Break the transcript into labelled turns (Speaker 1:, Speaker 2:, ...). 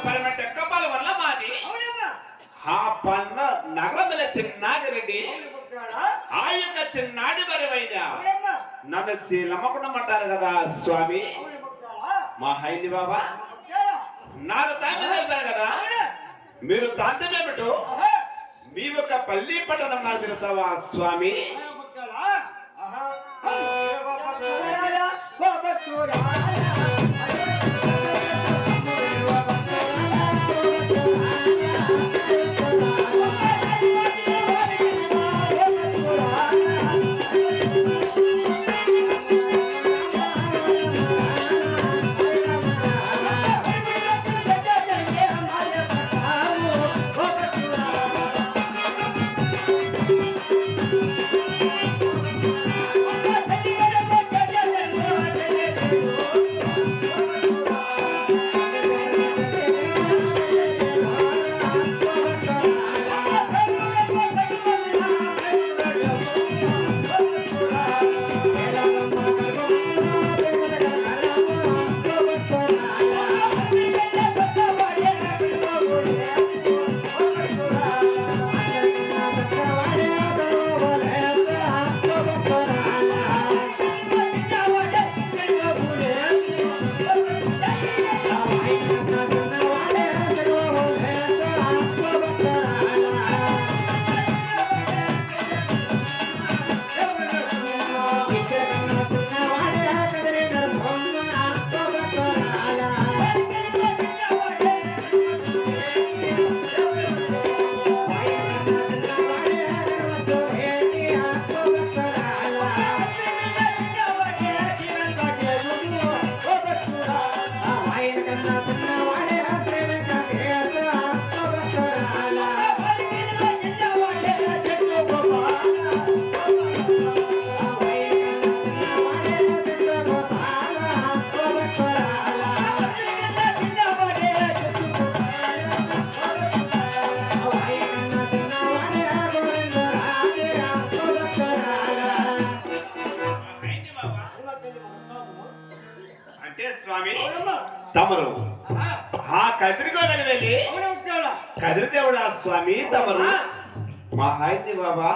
Speaker 1: పరమట కపాల వల్ల మాది ఆ పన్న నగరముల చిన్నాగిరెడ్డి ఆ యొక్క చిన్నాడి వరవైన నన్ను శీలమ్మకుండమంటారు కదా స్వామి మా హైని బాబా నాకు తాను తెలిపారు కదా మీరు తాంతమేమిటో మీ యొక్క పల్లి పట్టణం నాకు తెలుస్తావా స్వామి తమరు ఆ కదిరిగోడని వెళ్ళి కదిరి దేవుడా స్వామి తమరు మా హాయిని బాబా